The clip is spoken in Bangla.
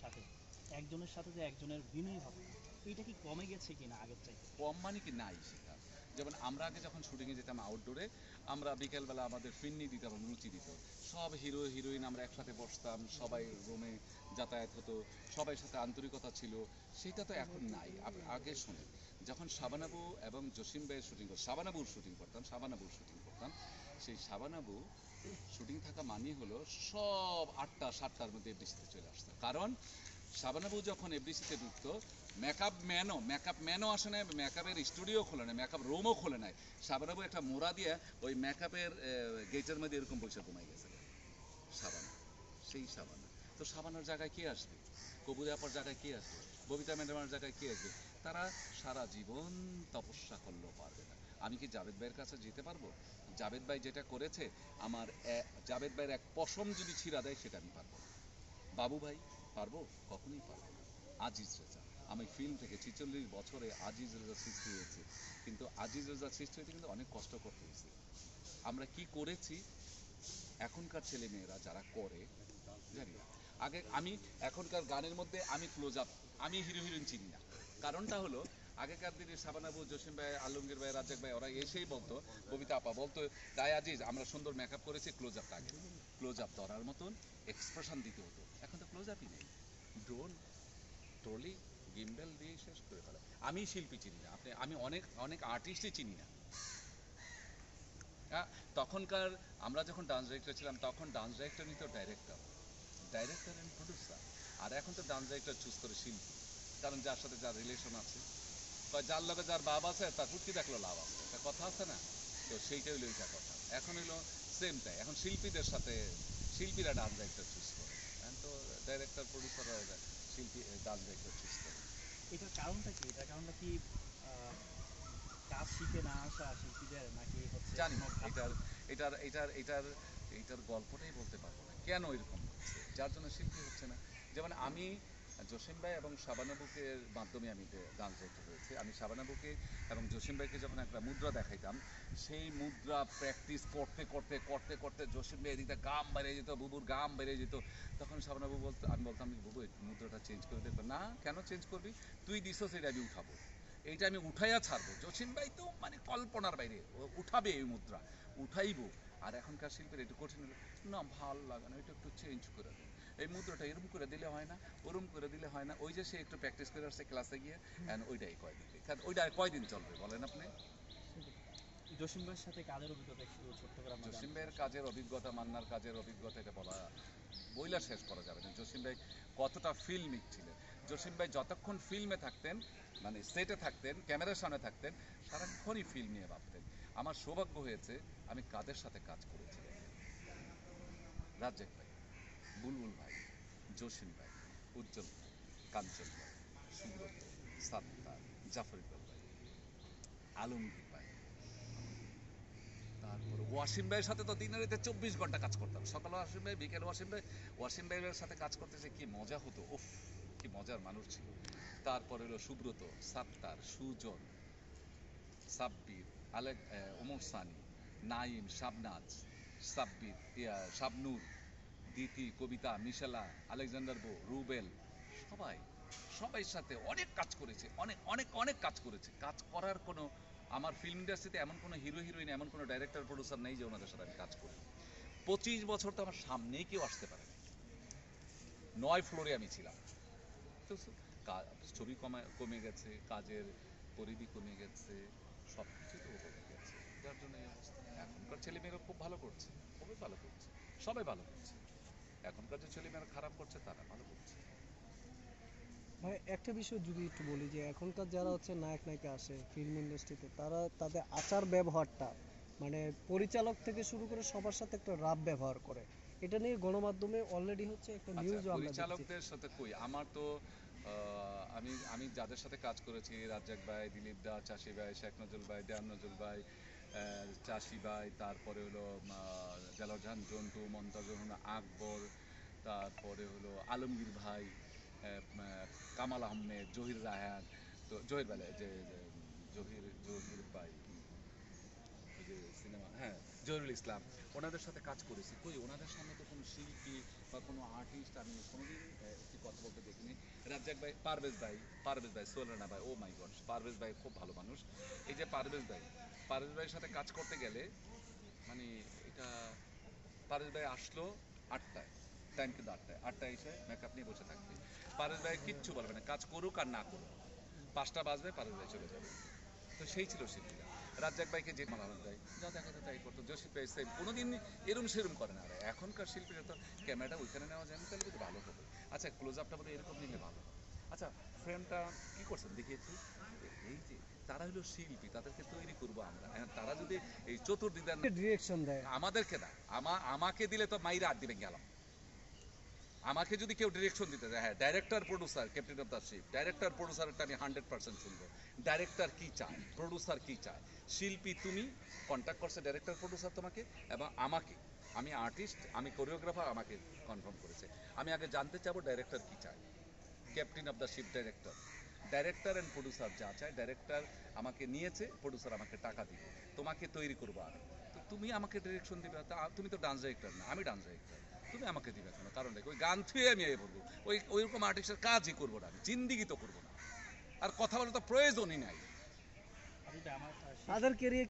সাথে একজনের সাথে যে একজনের বিনয়ী ভাব, এইটা কি কমে গেছে কিনা আগের চাইতে? কম মানে কি নাই সেটা। যেমন আমরা আগে যখন শুটিংয়ে যেতাম আউটডোরে, আমরা বিকেলবেলা আমাদের ফিরনি দিতাম, লুচি দিত, সব হিরো হিরোইন আমরা একসাথে বসতাম, সবাই রুমে যাতায়াত হতো, সবাই সাথে আন্তরিকতা ছিল। সেটা তো এখন নাই। আগে শুনে যখন শাবানাবু এবং জসিম ভাইয়ের শুটিং করতাম, শাবানাবুর শুটিং করতাম, সেই শাবানাবু শুটিং থাকা মানে হলো সব 8টা 7টার মধ্যে এফডিসিতে চলে আসতো। কারণ শাবানাবু যখন এফডিসিতে ঢুকতো, মেকআপ ম্যানও আসে নাই, মেকআপের স্টুডিও খোলে নাই, মেকআপ রুমও খোলে নাই। শাবানাবু একটা মোড়া দিয়ে ওই মেকআপের গেটের মধ্যে এরকম পয়সা কমাই গেছে শাবানা, সেই শাবানা। তো শাবানার জায়গায় কে আসবে? কবুরে আপার জায়গায় কে আসবে? ববিতা ম্যাডামের জায়গায় কে আসবে? তারা সারা জীবন তপস্যা করলেও পারবে না। আমি কি জাভেদ ভাইয়ের কাছে যেতে পারবো? জাভেদ ভাই যেটা করেছে, আমার জাভেদ ভাইয়ের এক পশম যদি ছিঁড়া দেয় সেটা আমি পারবো না। বাবু ভাই পারবো? কখনোই পারবো না। আজিজ রেজা, আমি ফিল্ম থেকে 46 বছরে আজিজ রেজা সৃষ্টি হয়েছে, কিন্তু আজিজ রেজা সৃষ্টি হয়েছে কিন্তু অনেক কষ্ট করতে হয়েছে। আমরা কি করেছি এখনকার ছেলে মেয়েরা যারা করে জানি না। আগে আমি এখনকার গানের মধ্যে আমি ক্লোজ আপ, আমি হিরো হিরোইন চিনি না। কারণটা হলো আগেকার দিনে শাবানাবু, জসিম ভাই, আলমগীর ভাই, রাজ্জাক ভাই ওরা এসেই বলতো, ববিতা আপা বলতো, দায় আজিজ আমরা সুন্দর মেকআপ করেছি, ক্লোজ আপটা আগে, ক্লোজ আপ ধরার মতন এক্সপ্রেশন দিতে হতো। এখন তো ক্লোজ আপই নেই, ড্রোন, ট্রলি, গিম্বেল দিয়ে শেষ করে ফেলে। আমি শিল্পী চিনি না, আমি অনেক অনেক আর্টিস্টই চিনি না। হ্যাঁ, তখনকার আমরা যখন ডান্স ডিরেক্টর ছিলাম তখন ডান্স ডিরেক্টর নিত ডাইরেক্টর, ডাইরেক্টর অ্যান্ড প্রডিউসার। আর এখন তো ডান্স ডিরেক্টর চুজ করে শিল্পী, কারণ যার সাথে যার রিলেশন আছে, বা যার লগে যার বাপ আছে তার কুটকি দেখলো লাভ আছে, একটা কথা আছে না? তো সেইটা হইলো এইটা কথা। এখন হইলো সেমটাই, এখন শিল্পীদের সাথে শিল্পীরা ডান্স ডিরেক্টর চুজ করে। এখন তো ডাইরেক্টর প্রডিউসাররা শিল্পী ডান্স ডিরেক্টর চুজ করে। এটার কারণটা কি? এটার কারণটা কি আহ, কাজ শিখে না আসা শিল্পীদের, নাকি হচ্ছে জানি কোনো না, ঘাটতি? এটার গল্পটাই বলতে পারবো না কেন এরকম হচ্ছে, যার জন্য শিল্পী হচ্ছে না। যেমন আমি জসিম ভাই এবং শাবানাবুকে মাধ্যমে আমি ডান্স ডিরেক্টর হয়েছি। আমি শাবানাবুকে এবং জসিম ভাইকে যখন একটা মুদ্রা দেখাইতাম, সেই মুদ্রা প্র্যাকটিস করতে করতে করতে করতে জসিম ভাই এদিকে গাম বেড়ে যেত, বুবুর গাম বেড়ে যেত। তখন শাবানাবু বলতো, আমি বলতাম বুবু এই মুদ্রাটা চেঞ্জ করে দেখবে না। কেন চেঞ্জ করবি? তুই দিছস, এটা আমি উঠাবো, এইটা আমি উঠাইয়া ছাড়বো। জসিম ভাই তো মানে কল্পনার বাইরে, ও উঠাবে এই মুদ্রা, উঠাইবো। আর এখনকার শিল্পীর একটু কঠিন হলো, না ভাল লাগে না, এটা একটু চেঞ্জ করে দেন, এই মুদ্রাটা এরম করে দিলে হয় না, ওরম করে দিলে হয় না। ওই যে সে একটু প্র্যাকটিস করে আসছে ক্লাসে গিয়ে, অ্যান্ড ওইটাই কয়দিন, ওইটা কয়দিন চলবে বলেন আপনি? জসিম ভাইয়ের সাথে কাজের অভিজ্ঞতা একটু ছোট্ট করে আমরা জসিম জানতে চাই ভাইয়ের আসলে। কাজের অভিজ্ঞতা, মান্নার কাজের অভিজ্ঞতা, এটা বলা বইলা শেষ করা যাবে না। জসিম ভাই কতটা ফিল্মিক ছিলেন। জসিম ভাই যতক্ষণ ফিল্মে থাকতেন, মানে সেটে থাকতেন, ক্যামেরার সামনে থাকতেন, সারাক্ষণই ফিল্ম নিয়ে ভাবতেন। আমার সৌভাগ্য হয়েছে আমি কাদের সাথে কাজ করেছি। রাজ্জাক ভাই, বুলবুল ভাই, জসিম ভাই, উজ্জ্বল ভাই, কাঞ্চন ভাই, সুব্রত, সাত্তার, জাফর ইকবাল ভাই, আলমগীর ভাই, তারপর ওয়াসিম ভাইয়ের সাথে তো দিনে রাতে 24 ঘন্টা কাজ করতাম। সকালে ওয়াসিম ভাই, বিকেলে ওয়াসিম ভাই। ওয়াসিম ভাইয়ের সাথে কাজ করতে যে কি মজা হতো, উফ, কি মজার মানুষ ছিল। তারপরে হলো সুব্রত, সাত্তার, সুজন, সাব্বির, ওমর সানি, নাইম, শাবনাজ, সাব্বির, শাবনুর, দিতি, কবিতা, মিশেলা, আলেকজান্ডার বো, রুবেল, সবাই, সবাই সাথে অনেক কাজ করেছে, অনেক অনেক অনেক কাজ করেছে। কাজ করার কোনো, আমার ফিল্ম ইন্ডাস্ট্রিতে এমন কোনো হিরো হিরোইন, এমন কোনো ডাইরেক্টর প্রডিউসার নেই যে ওনাদের সাথে আমি কাজ করি। 25 বছর তো আমার সামনেই কেউ আসতে পারে না। 9 ফ্লোরে আমি ছিলাম। তো ছবি কমে গেছে, কাজের পরিধি কমে গেছে, সব কিছুই তো কমে গেছে, যার জন্য এই অবস্থা। এখনকার ছেলেমেয়েরা খুব ভালো করছে, খুবই ভালো করছে, সবাই ভালো করছে। এখনকার যে ছেলেমেয়েরা খারাপ করছে তারা ভালো করছে। ভাই একটা বিষয় যদি একটু বলি, যে এখনকার যারা হচ্ছে নায়ক নায়িকা আসে ফিল্ম ইন্ডাস্ট্রিতে, তারা তাদের আচার ব্যবহারটা, মানে পরিচালক থেকে শুরু করে সবার সাথে একটা রাফ ব্যবহার করে। এটা নিয়ে গণমাধ্যমে অলরেডি হচ্ছে একটা আচ্ছা, নিউজও আমরা দেখছি। পরিচালকদের সাথে কই, আমার তো আমি আমি যাদের সাথে কাজ করেছি, রাজ্জাক ভাই, দিলীপ দা, চাষি ভাই, শেখ নজরুল ভাই, দেয়ান নজরুল ভাই, চাষি ভাই, তারপরে হলো দেলোয়ার জাহান জন্টু, মমতাজুর রহমান আকবর, তারপরে হলো আলমগীর ভাই, কামাল আহমেদ, জহির রায়হান, তো জহির ভাই, জহির ভাই, ওই যে সিনেমা, হ্যাঁ, জহিরুল ইসলাম, ওনাদের সাথে কাজ করেছি। কই ওনাদের সামনে তো কোনো শিল্পী বা কোনো আর্টিস্ট আমি কোনোদিন একটি কথা বলতে দেখি রাজ্জাক ভাই, পারভেজ ভাই, সোলানা ভাই, ও মাই গড, পারভেজ ভাই খুব ভালো মানুষ। এই যে পারভেজ ভাইয়ের সাথে কাজ করতে গেলে মানে এটা, পারভেজ ভাই আসলো 8টায়, টাইম কিন্তু 8টায় এসে মেকআপ নিয়ে বসে থাকবে। পারভেজ ভাই কিচ্ছু বলবে না, কাজ করুক আর না করুক, 5টা বাজবে পারভেজ ভাই চলে যাবে। তো সেই ছিল শিল্পীরা। রাজ্জাক ভাইকে যে মালামাল দেয়, যা দেখা যায় তাই করতো। জসিম ভাই সেম, কোনোদিন এরম সেরম করে না। আর এখনকার শিল্পীরা তো ক্যামেরাটা ওইখানে নেওয়া যায় না, তাহলে কিন্তু ভালো হবে। আচ্ছা ক্লোজ আপটা বোধহয় এরকম নিলে ভালো হবে। আচ্ছা ফ্রেমটা কি করছেন দেখিয়েছি, এই যে তারা হলো শিল্পী, তাদেরকে তৈরি করবো আমরা। এখন তারা যদি এই চতুর্দিকে ডিরেকশন দেয়। আমাদেরকে না, আমাকে দিলে তো মাইরা আর দিবেন গেলাম। আমাকে যদি কেউ ডিরেকশন দিতে দেয়, হ্যাঁ director producer captain of the ship, director প্রডিউসারটা আমি 100% শুনবো। ডাইরেক্টর কি চায়, প্রডিউসার কি চায়, শিল্পী তুমি কন্ট্যাক্ট করছে ডাইরেক্টর প্রডিউসার তোমাকে এবং আমাকে, আমি আর্টিস্ট, আমি কোরিওগ্রাফার, আমাকে কনফার্ম করেছে। আমি আগে জানতে চাবো ডাইরেক্টর কি চায়, captain of the ship director and producer যা চায়। ডাইরেক্টর আমাকে নিয়েছে, প্রডিউসার আমাকে টাকা দিবে, তোমাকে তৈরি করবো আমি। তো তুমি আমাকে ডিরেকশন দিবে, তুমি তো ডান্স ডাইরেক্টর না, আমি ডান্স ডাইরেক্টর, তুমি আমাকে দিবে কেন? কারণ দেখো ওই গান থুয়ে আমি এ বলবো, ওইরকম আর্টিস্টের কাজই করবো না, আমি জিন্দিগি তো করবো না, আর কথা বলার তো প্রয়োজনই নাই। আপনি তো আমার তাদের ক্যারিয়ার